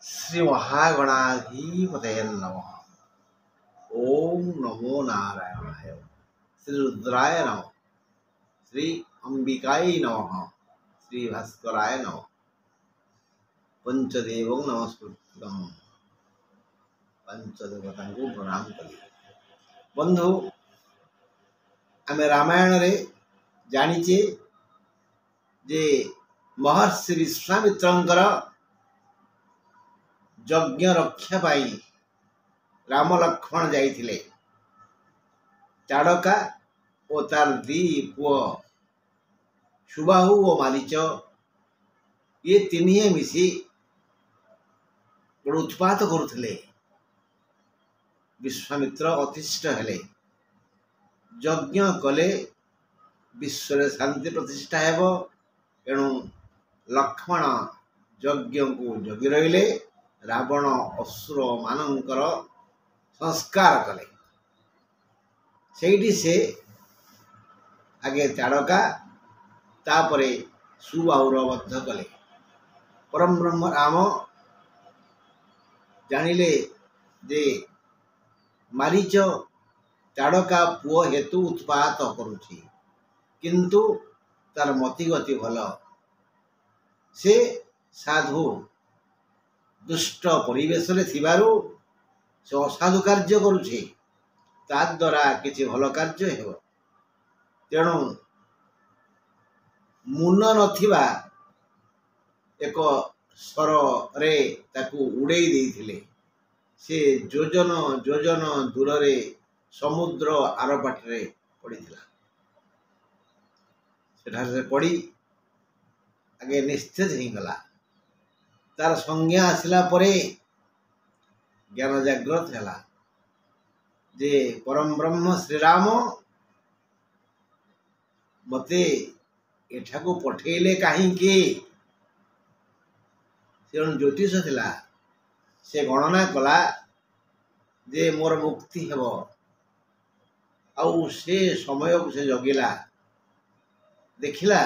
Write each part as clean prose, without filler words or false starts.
श्री महागणाधिपतये नमः। ओम नमो नारायणाय। श्री रुद्राय नमः। श्री अंबिकाय नमः। श्री भास्कराय नमः। पंचदेव नमस्कृतम। पंचदेवता को प्रणाम करी। बंधु आम रामायण रे जानिचे जे महर्षि विश्वामित्रंकर यज्ञ रक्षा पाई राम लक्ष्मण जाइथिले। चाड़का और तार दी पुओ सुबाहु और मारीच ये तीनिए मिसी उत्पात करुले। विश्वामित्र अतिष्ठ हेले, यज्ञ कले विश्व शांति प्रतिष्ठा हेब। एणु लक्ष्मण यज्ञ को जगि रहिले। रावण असुर मानकर संस्कार कले। सेठी से आगे चाड़का तापरे सुबाहुर बद्ध कले। परम ब्रह्म राम जानिले जे मारीच चाड़का पुओ हेतु उत्पात करुछि, किंतु तार मति गति भल। से साधु दुष्ट परिवेश रे थिबारु से असाधु कार्य करुछि, ता द्वारा किछि भल कार्य हेब। तेणु मुन नथिबा एक स्वर रे ताकू उड़ेई देइथिले। से जोजन जोजन दूर रे समुद्र आरपाटरे पड़ीथिला। सेठार से पड़ी आगे निस्तेज ही गला। तार संज्ञा आसला परे ज्ञान जागृत हैला जे परम ब्रह्म श्री राम मते एठाकू पठेले कहीं ज्योतिष थिला। से गणना कला जे मोर मुक्ति हेब। आउ से समय को से जगिला। देखिला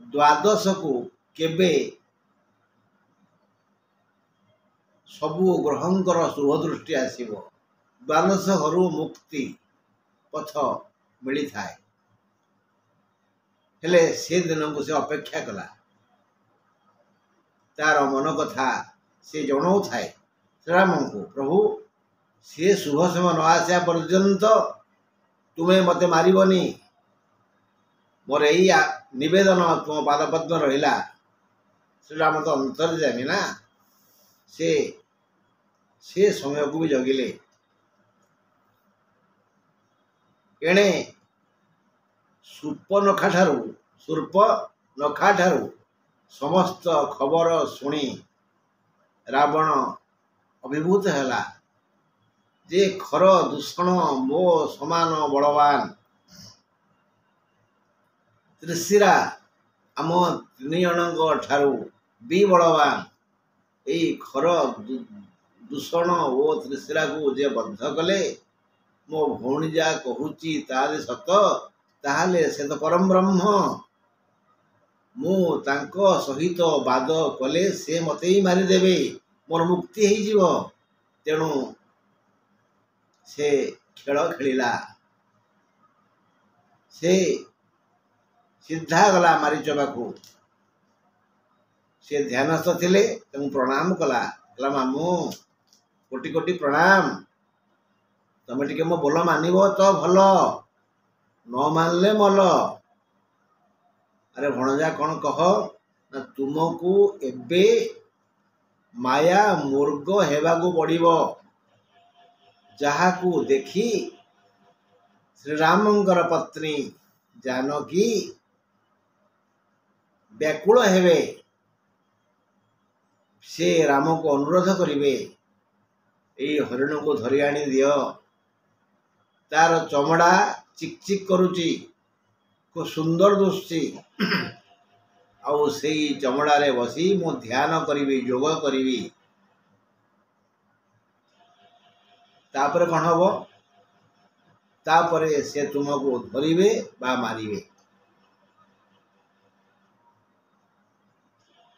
द्वादश को केबे सबु ग्रहंकर शुभ दृष्टि आसीबो। द्वादश घरु मुक्ति पथ मिली थाए। हेले से दिन को से अपेक्षा कला। तार मन कथा से जनाऊ थाए श्रीराम को, प्रभु से शुभ समय न आसा पर्यंत तुम्हें मते मारिबनी। मोर यही निवेदन तुम पाद पद्म रहिला। श्रीराम तो अंतर्जामी ना, से समय को भी जगिले। एणे सूर्पनखा ठारू समस्त खबर शुणी रावण अभिभूत हैला जे खर दूषण मो समान बलवान त्रिशिरा आम तीन जन ठारू भी बलवान। यही खर दूषण ओ त्रिशिरा को जे बद्ध कले, मो भौणी जा कहूची ताले सत, ताहले से तो परम ब्रह्म। मु तांको सहित वाद कले से मते ही मारिदेवे, मोर मुक्ति ही जीव। तेणु से खेल खेलिला। से सीधा गला मारीच पाखु। से ध्यानस्थ थिले, तेणु प्रणाम कला। मामू कोटि कोटि प्रणाम। तमे टिके मो बोल मानिबो तो भल, न मानले मल। अरे भणजा कौन कह ना, तुमको एबे माया मुर्ग हेबाकू पड़िबो। जहाकू देखी श्रीरामंकर पत्नी जानकी व्याकुल हेबे। से राम को अनुरोध करिवे, एई हरिण को धरि आनी दियो। तार चमड़ा चिक चिक करुची, को सुंदर दुष्टी। आउ से चमड़ा रे बसी मो ध्यान करी, योग करी। तापर कौन हम? तापरे से तुमको धरिवे बा मारिवे।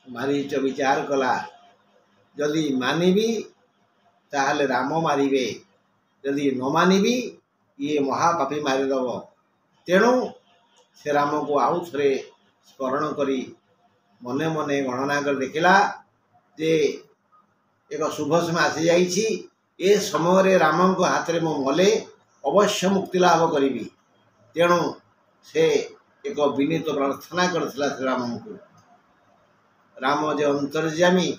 मारीच विचार कला जदि मानिबी ताहले राम मारिबे, जदि न मानिबी ये महापापी मारिदेव। तेणु से राम को आउ थे स्मरण करी मने मने गणना कर देखिला जे एक शुभ समय आसी जाइछि। ए समय राम को हाथ में मो मले अवश्य मुक्ति लाभ करी। तेणु से एक विनीत प्रार्थना करथिला श्री राम को। राम जे अंतर्यामी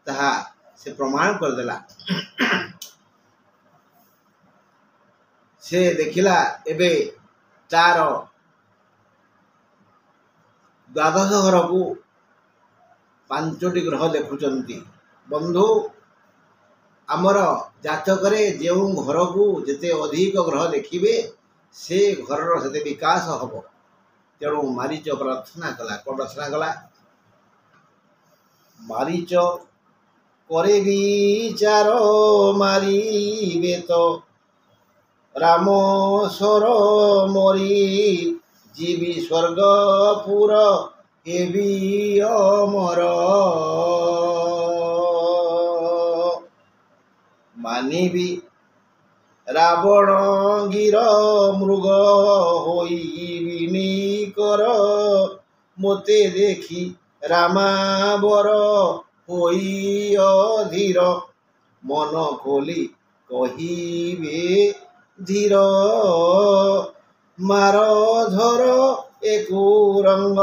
ताहा से प्रमाण करदेला। से देखिला एबे तार द्वादश घर को 5टी ग्रह देखुचंती। बंधु आमर जातकरे जो घर को जिते अधिक ग्रह देखिबे से घर से विकास हम। तेणु मारीच प्रार्थना कला। कौन प्रार्थना कला? मारीच करे विचार मारिबे तो राम स्वर मरी जीवी स्वर्गपुर हेबी अमर। मानिबी रावण गिर मृग होइबिनी कर मोते देखी रामावर होई अधीर मन खोली कहिबे धीर मार धर एकु रंग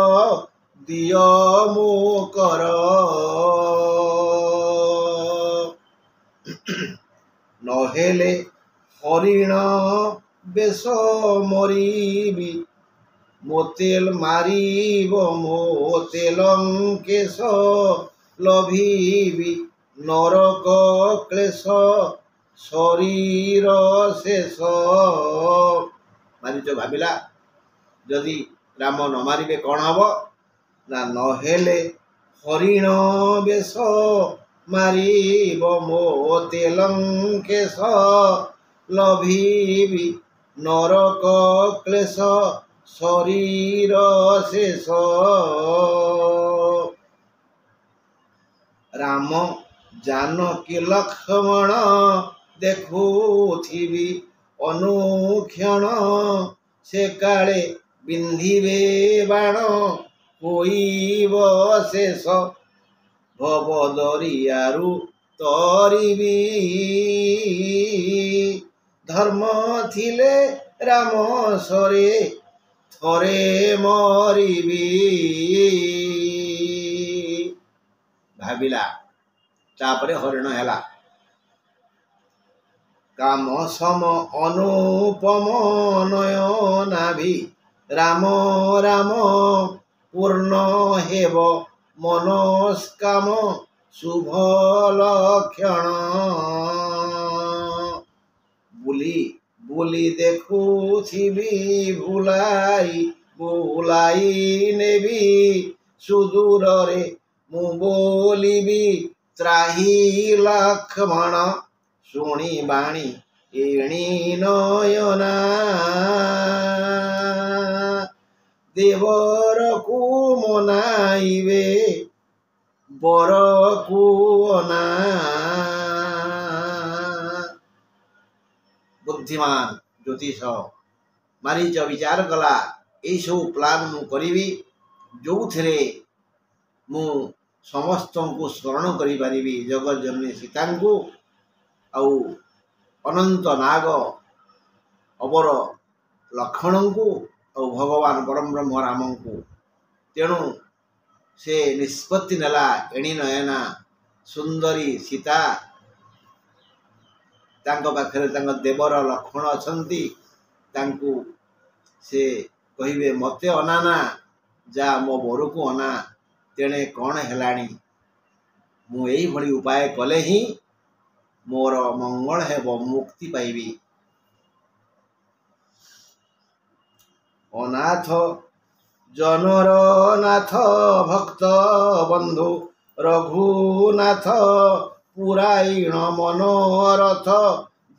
दिय मो कर नहेले हरिण बेश मरीबी मोतेल मारिब मोते लंकेश लभिबी नरक क्लेश शरीर शेष। मारीच भाविला जदि राम न मारिबे कौन हम ना नहेले हरिण बेश मारिब मोते लंकेश लभिबी नरक क्लेश शरीर शेष। राम जानकी लक्ष्मण देखुथिबी अनुक्षण से काले बिंधिबे बाण होइब शेष भव दरियारु तरिबी धर्म थिले राम सरे थरे मरिबी। भाविला तापरे हरिण हैला काम सम अनुपम नयनाभि राम राम पूर्ण हेब मनस्काम शुभ लक्षण। बुली बुली देखुथिबी भुलाई बुलाई नेबी सुदूर रे मु बोलिबी त्राही लक्ष्मण शुणी बाणी एणी नयना देवर को मनाइबे बर को अना। बुद्धिमान ज्योतिष मारीच विचार कला यही सब प्लान मु करी जो थे मु समस्त को स्मरण करी पारिबी जगत जननी सीता को आउ अनंत नाग अबर लक्ष्मण को और भगवान परम ब्रह्म राम को। तेणु से निष्पत्ति नेला एणी नयना सुंदरी सीता तांको पाखरे तांको देवर लक्ष्मण अछंती तांको से कहिबे मते अनाना जा मो बोर को अना तेणे कौन हेलाणी मु एही भली उपाय कले ही मोर मंगल हेब मुक्ति पाइबी। अनाथ जनर नाथ भक्त बंधु रघुनाथ पुरायण मनोरथ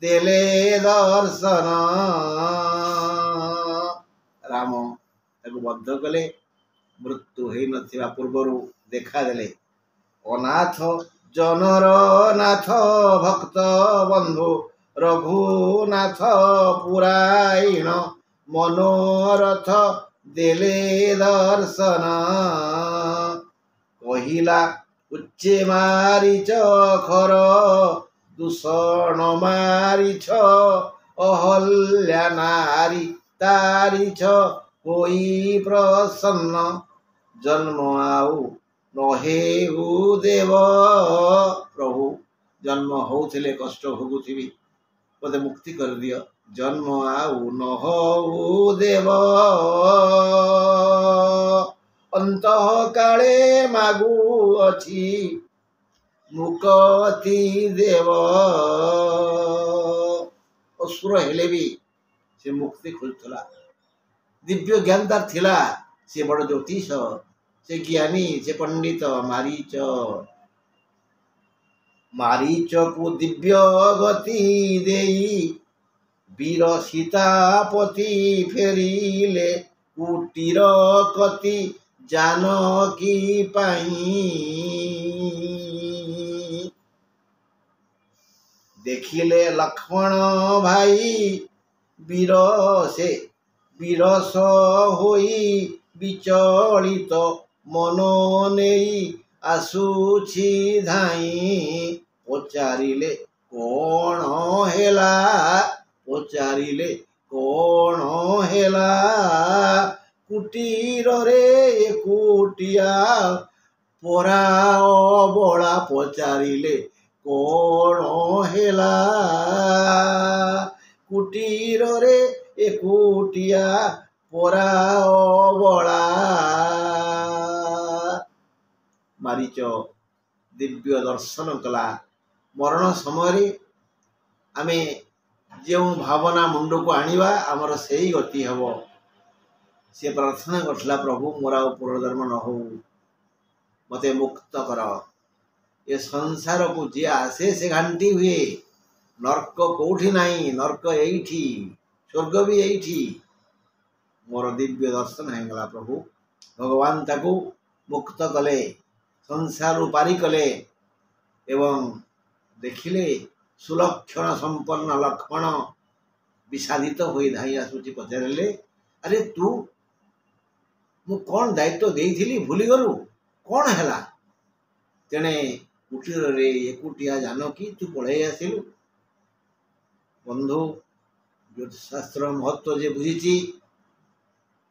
देले दर्शन। राम ताको बद्ध कले मृत्यु हो नथिबा पूर्वरु देखा देले। अनाथ जनर नाथ भक्त बंधु रघुनाथ पुरायण मनोरथ देले दर्शन कहिला उच्चे मारिच खर दूषण मारिछ अहल्या नारी तारिछ कोई प्रसन्न जन्म आउ नहे देव प्रभु जन्म होउथिले कष्ट भोगुथिबी मते मुक्ति कर दियो जन्म आउ न हो देव अंतः काले मागु अछि मुक्ति देव असुर हेले भी से मुक्ति खोजुला दिव्य ज्ञान तार थिला से बड़ ज्योतिष से ज्ञानी से पंडित मारीच मारीच को दिव्य गति देई वीर सीतापति फेरिले कुटीर कति जानकी पाई देखिले लक्ष्मण भाई वीर से विरस होई विचलित मन नेई आसुछि धाई पचारिले कौन हेला पचारिले कौन हेला कुटीर रे एकुटिया परा अबला पचारिले कौन हेला कुटीर रे एकुटिया परा अबला मारीच दिव्य दर्शन कला मरण समय आमे जो भावना मुंड को आनिबा आमर से ही गति हब से प्रार्थना करथिला प्रभु मोरा पूर्वधर्म न हो मते मुक्त कर ये संसार को जे आसे से घांटी हुए नर्क कोठी नहीं नर्क एठी स्वर्ग भी एठी मोर दिव्य दर्शन हैगला प्रभु भगवान ताकू मुक्त कले संसार पारी कले एवं देखिले सुलक्षण संपन्न लक्ष्मण विषादित होई धाई आसुची पचारे अरे तू मु कौन दायित्व देइथिली भूली गलु कौन हैला तेणे कुटीर रे एकुटिया जानकी तू पढ़ाई आसिलु बंधु ज्योतिषशास्त्र महत्व जे बुझीची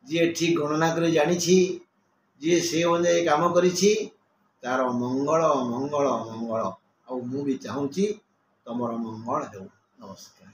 जी ठीक गणना कर जानी जी से अनुजाई काम करिछि तार मंगल मंगल मंगल आ मु भी चाहूँगी तुमर मंगल हो नमस्कार।